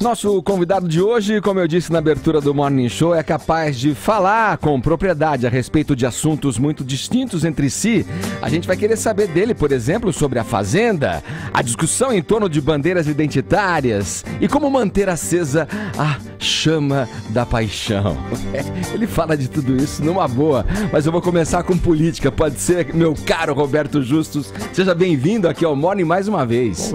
Nosso convidado de hoje, como eu disse na abertura do Morning Show, é capaz de falar com propriedade a respeito de assuntos muito distintos entre si. A gente vai querer saber dele, por exemplo, sobre a Fazenda, a discussão em torno de bandeiras identitárias e como manter acesa a chama da paixão. Ele fala de tudo isso numa boa, mas eu vou começar com política, pode ser, meu caro Roberto Justus? Seja bem-vindo aqui ao Morning mais uma vez.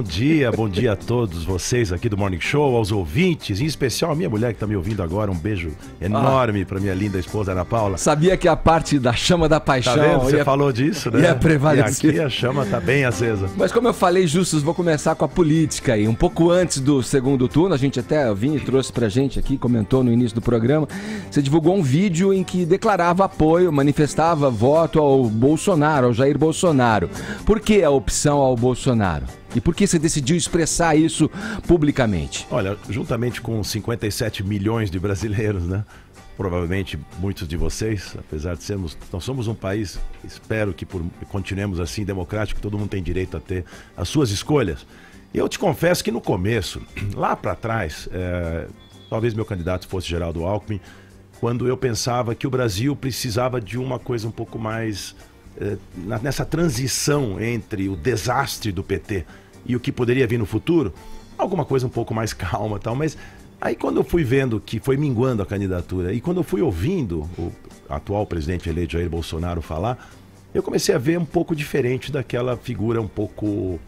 Bom dia a todos vocês aqui do Morning Show, aos ouvintes, em especial a minha mulher que está me ouvindo agora. Um beijo enorme para minha linda esposa Ana Paula. Sabia que a parte da chama da paixão... Tá vendo? Você falou disso, né? Ia prevalecer. E aqui a chama tá bem acesa. Mas como eu falei, Justus, vou começar com a política aí. Um pouco antes do segundo turno, a gente até vinha e trouxe pra gente aqui, comentou no início do programa, você divulgou um vídeo em que declarava apoio, manifestava voto ao Bolsonaro, ao Jair Bolsonaro. Por que a opção ao Bolsonaro? E por que você decidiu expressar isso publicamente? Olha, juntamente com 57 milhões de brasileiros, né? Provavelmente muitos de vocês, apesar de sermos... Nós somos um país, espero que continuemos assim, democrático, todo mundo tem direito a ter as suas escolhas. E eu te confesso que no começo, lá para trás, talvez meu candidato fosse Geraldo Alckmin, quando eu pensava que o Brasil precisava de uma coisa um pouco mais... nessa transição entre o desastre do PT e o que poderia vir no futuro, alguma coisa um pouco mais calma e tal, mas aí quando eu fui vendo que foi minguando a candidatura e quando eu fui ouvindo o atual presidente eleito Jair Bolsonaro falar, eu comecei a ver um pouco diferente daquela figura um pouco,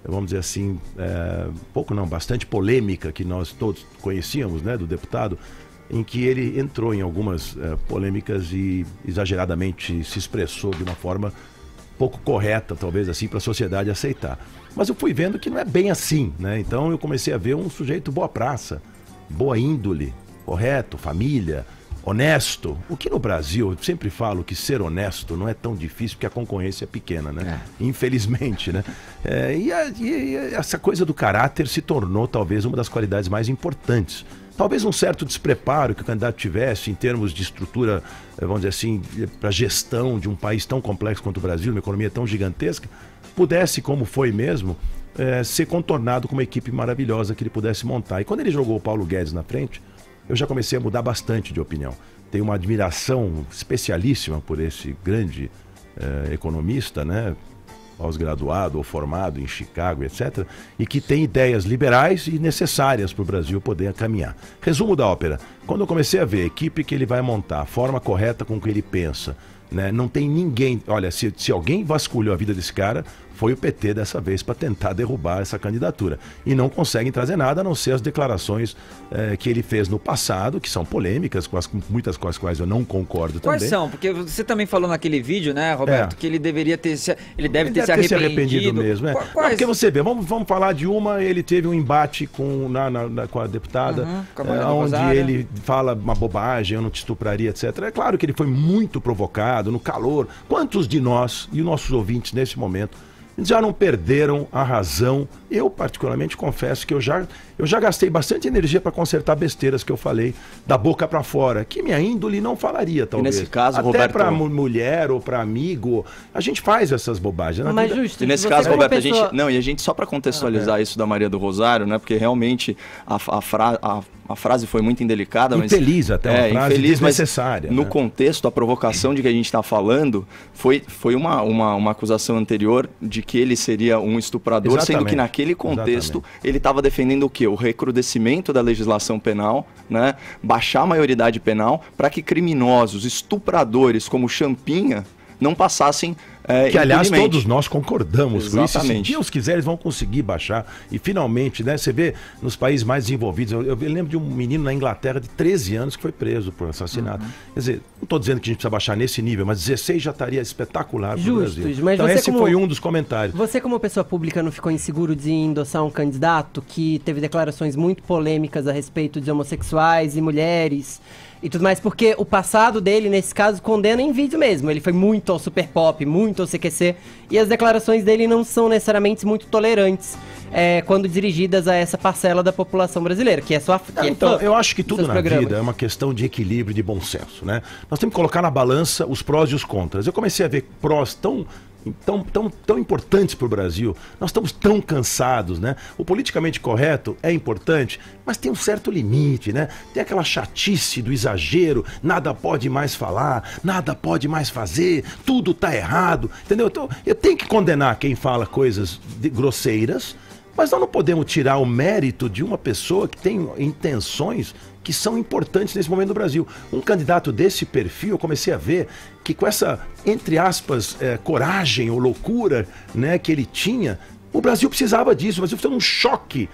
vamos dizer assim, bastante polêmica que nós todos conhecíamos, né, do deputado, em que ele entrou em algumas polêmicas e exageradamente se expressou de uma forma pouco correta, talvez assim, para a sociedade aceitar. Mas eu fui vendo que não é bem assim, né? Então eu comecei a ver um sujeito boa praça, boa índole, correto, família, honesto. O que no Brasil, eu sempre falo que ser honesto não é tão difícil porque a concorrência é pequena, né? Infelizmente, né? E essa coisa do caráter se tornou talvez uma das qualidades mais importantes. Talvez um certo despreparo que o candidato tivesse em termos de estrutura, vamos dizer assim, para gestão de um país tão complexo quanto o Brasil, uma economia tão gigantesca, pudesse, como foi mesmo, ser contornado com uma equipe maravilhosa que ele pudesse montar. E quando ele jogou o Paulo Guedes na frente, eu já comecei a mudar bastante de opinião. Tenho uma admiração especialíssima por esse grande economista, né? Pós-graduado ou formado em Chicago, etc., e que tem ideias liberais e necessárias para o Brasil poder caminhar. Resumo da ópera: quando eu comecei a ver a equipe que ele vai montar, a forma correta com que ele pensa, né, não tem ninguém... Olha, se alguém vasculhou a vida desse cara, foi o PT dessa vez para tentar derrubar essa candidatura. E não conseguem trazer nada a não ser as declarações que ele fez no passado, que são polêmicas, muitas com as quais eu não concordo também. Quais são? Porque você também falou naquele vídeo, né, Roberto, que ele deveria ter se... Ele deve ter se arrependido mesmo. Não, porque você vê, vamos falar de uma, ele teve um embate com a deputada, onde ele fala uma bobagem, eu não te estupraria, etc. É claro que ele foi muito provocado, no calor. Quantos de nós, e os nossos ouvintes nesse momento, já não perderam a razão? Eu, particularmente, confesso que eu já gastei bastante energia para consertar besteiras que eu falei da boca para fora, que minha índole não falaria, talvez. E nesse caso, até Roberto... para mulher ou para amigo, a gente faz essas bobagens. Mas justo, e nesse caso, Roberto, a gente só para contextualizar isso da Maria do Rosário, né? Porque realmente a frase foi muito indelicada, mas infeliz até, uma frase desnecessária. No contexto, a provocação de que a gente está falando foi uma acusação anterior de que ele seria um estuprador, sendo que naquele contexto ele estava defendendo o quê? O recrudescimento da legislação penal, né? Baixar a maioridade penal para que criminosos, estupradores como Champinha não passassem que, aliás, todos nós concordamos com isso. Se Deus quiser, eles vão conseguir baixar. E, finalmente, né, você vê nos países mais desenvolvidos... Eu lembro de um menino na Inglaterra de 13 anos que foi preso por assassinato. Quer dizer, não estou dizendo que a gente precisa baixar nesse nível, mas 16 já estaria espetacular para o Brasil. Mas então, esse foi um dos comentários. Você, como pessoa pública, não ficou inseguro de endossar um candidato que teve declarações muito polêmicas a respeito de homossexuais e mulheres e tudo mais? Porque o passado dele, nesse caso, condena em vídeo mesmo. Ele foi muito ao super pop, muito ao CQC, e as declarações dele não são necessariamente muito tolerantes quando dirigidas a essa parcela da população brasileira, que é só então, eu acho que tudo na vida é uma questão de equilíbrio, de bom senso, né? Nós temos que colocar na balança os prós e os contras. Eu comecei a ver prós tão tão importantes para o Brasil. Nós estamos tão cansados, né? O politicamente correto é importante, mas tem um certo limite, né? Tem aquela chatice do exagero, nada pode mais falar, nada pode mais fazer, tudo está errado, entendeu? Então, eu tenho que condenar quem fala coisas grosseiras, mas nós não podemos tirar o mérito de uma pessoa que tem intenções que são importantes nesse momento do Brasil. Um candidato desse perfil, eu comecei a ver que com essa, entre aspas, coragem ou loucura, né, que ele tinha, o Brasil precisava disso. O Brasil precisava de um choque,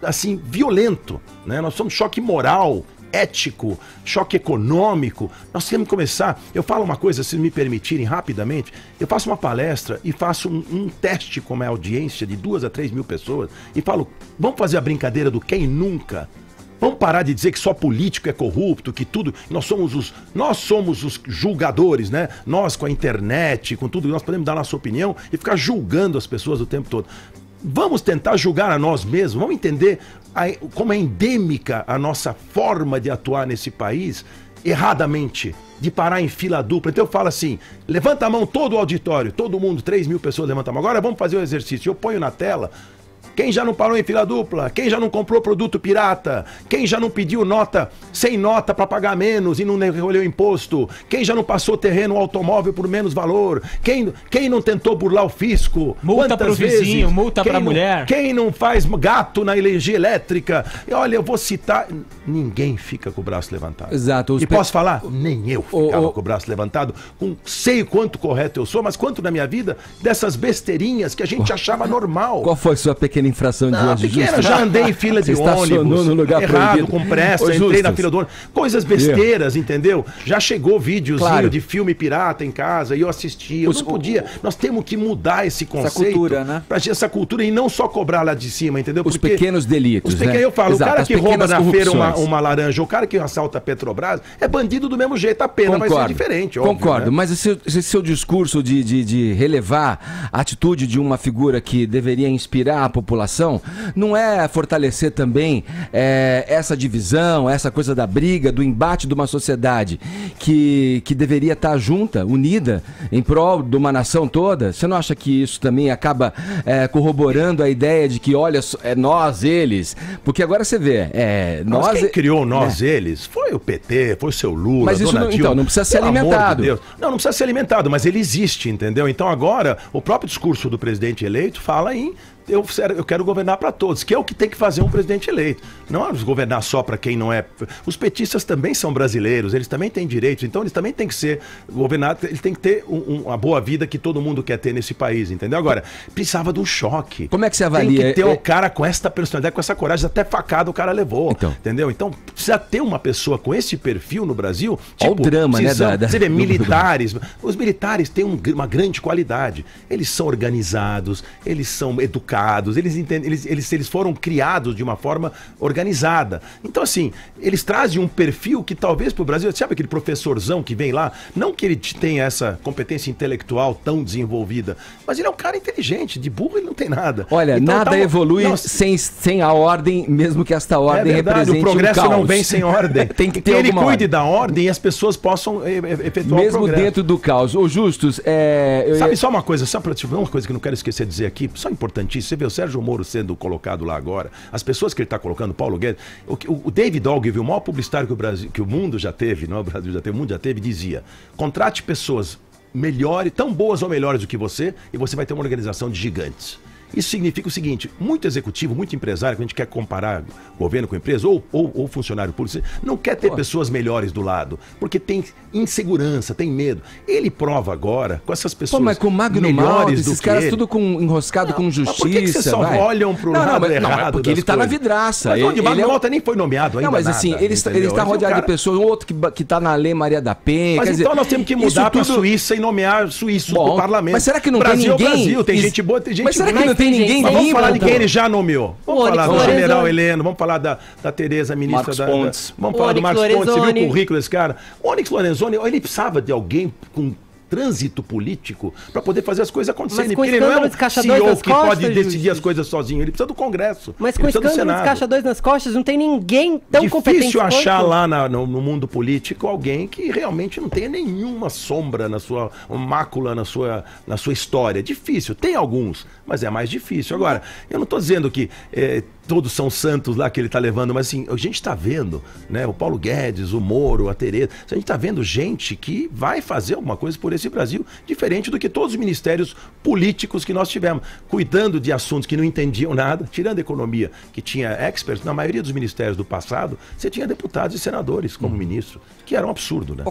assim, violento, né? Nós precisamos de um choque moral, ético, choque econômico. Nós temos que começar. Eu falo uma coisa, se me permitirem rapidamente, eu faço uma palestra e faço um teste com a audiência de 2 a 3 mil pessoas e falo, vamos fazer a brincadeira do quem nunca? Vamos parar de dizer que só político é corrupto, que tudo... Nós somos os julgadores, né? Nós com a internet, com tudo, nós podemos dar nossa opinião e ficar julgando as pessoas o tempo todo. Vamos tentar julgar a nós mesmos, vamos entender como é endêmica a nossa forma de atuar nesse país, erradamente, de parar em fila dupla. Então eu falo assim, levanta a mão todo o auditório, todo mundo, 3 mil pessoas levanta a mão. Agora vamos fazer o exercício. Eu ponho na tela... Quem já não parou em fila dupla? Quem já não comprou produto pirata? Quem já não pediu nota, sem nota para pagar menos e não recolheu imposto? Quem já não passou terreno automóvel por menos valor? Quem não tentou burlar o fisco? Multa para o vizinho, multa para a mulher. Quem não faz gato na energia elétrica? E olha, eu vou citar... Ninguém fica com o braço levantado. Exato. E posso falar? Nem eu ficava com o braço levantado. Sei quanto correto eu sou, mas quanto na minha vida dessas besteirinhas que a gente achava normal. Qual foi sua pequena infração de hoje, Justo? Já andei em fila de ônibus, no lugar errado, proibido. com pressa, entrei na fila do ônibus. Coisas besteiras, entendeu? Já chegou videozinho de filme pirata em casa e eu assisti. Eu não podia. Nós temos que mudar esse conceito. Essa cultura, né? Essa cultura e não só cobrar lá de cima, entendeu? Os pequenos delitos, né? Eu falo, exato, o cara que rouba na feira uma laranja, o cara que assalta a Petrobras, é bandido do mesmo jeito. A pena vai ser diferente, óbvio. Concordo, né? mas esse seu discurso de relevar a atitude de uma figura que deveria inspirar a população, não é fortalecer também essa divisão, essa coisa da briga, do embate de uma sociedade que deveria estar junta, unida, em prol de uma nação toda? Você não acha que isso também acaba corroborando a ideia de que, olha, é nós, eles? Porque agora você vê, quem criou nós, eles, foi o PT, foi o seu Lula, mas isso Dona Dilma. Então, não precisa ser alimentado. De não precisa ser alimentado, mas ele existe, entendeu? Então agora, o próprio discurso do presidente eleito fala em eu quero governar para todos, que é o que tem que fazer um presidente eleito. Não é governar só para quem não é. Os petistas também são brasileiros, eles também têm direitos, então eles também têm que ser governados, eles têm que ter uma boa vida que todo mundo quer ter nesse país, entendeu? Agora, precisava de um choque. Como é que você avalia? Tem que ter um cara com essa personalidade, com essa coragem, até facada o cara levou, entendeu? Então, precisa ter uma pessoa com esse perfil no Brasil. Olha o drama, né? Você vê, militares. Os militares têm uma grande qualidade. Eles são organizados, eles são educados, eles foram criados de uma forma organizada. Então, assim, eles trazem um perfil que talvez para o Brasil, sabe aquele professorzão que vem lá, não que ele tenha essa competência intelectual tão desenvolvida, mas ele é um cara inteligente, de burro ele não tem nada. Olha, então, nada evolui sem a ordem, mesmo que esta ordem represente o progresso um caos. não vem sem ordem. Tem que ter ele cuide ordem da ordem e as pessoas possam efetuar mesmo o progresso. dentro do caos. Ô Justus, sabe só uma coisa, uma coisa que eu não quero esquecer de dizer aqui, só importantíssimo. Você vê o Sérgio Moro sendo colocado lá agora, as pessoas que ele está colocando, Paulo Guedes, o David Ogilvy, o maior publicitário que o mundo já teve, não o Brasil já teve, o mundo já teve, dizia: contrate pessoas melhores, tão boas ou melhores do que você, e você vai ter uma organização de gigantes. Isso significa o seguinte: muito executivo, muito empresário, que a gente quer comparar governo com empresa, ou funcionário público, não quer ter pessoas melhores do lado, porque tem insegurança, tem medo. Ele prova agora, com essas pessoas mas com Magno Malta, esses caras tudo enroscado com justiça. Por que vocês só olham pro lado errado? Porque ele tá na vidraça. Mas onde Magno Malta nem foi nomeado ainda. Não, mas assim, ele está rodeado de pessoas, outro que tá na Lei Maria da Penha. Mas então nós temos que mudar pra Suíça e nomear suíço do parlamento. Mas será que não tem ninguém? Brasil, tem gente boa, tem gente ruim. Mas será que não tem ninguém limpo? Vamos falar de quem ele já nomeou. Vamos falar do general Heleno, vamos falar da Tereza, ministra Marcos Pontes. Vamos falar do Marcos Pontes, você viu o currículo desse cara? O Onyx Lorenzoni, ele precisava de alguém com trânsito político para poder fazer as coisas acontecerem. Mas com porque ele não é um CEO que pode decidir as coisas sozinho, ele precisa do Congresso. Mas com escândalo de caixa 2 nas costas, não tem ninguém tão competente. Difícil achar lá no mundo político alguém que realmente não tenha nenhuma sombra na sua mácula, na sua história. Difícil, tem alguns, mas é mais difícil. Agora, eu não estou dizendo que todos são santos lá que ele está levando, mas assim, a gente está vendo, né, o Paulo Guedes, o Moro, a Tereza, a gente está vendo gente que vai fazer alguma coisa por esse Brasil, diferente do que todos os ministérios políticos que nós tivemos, cuidando de assuntos que não entendiam nada, tirando a economia, que tinha experts, na maioria dos ministérios do passado, você tinha deputados e senadores como ministro, que era um absurdo, né?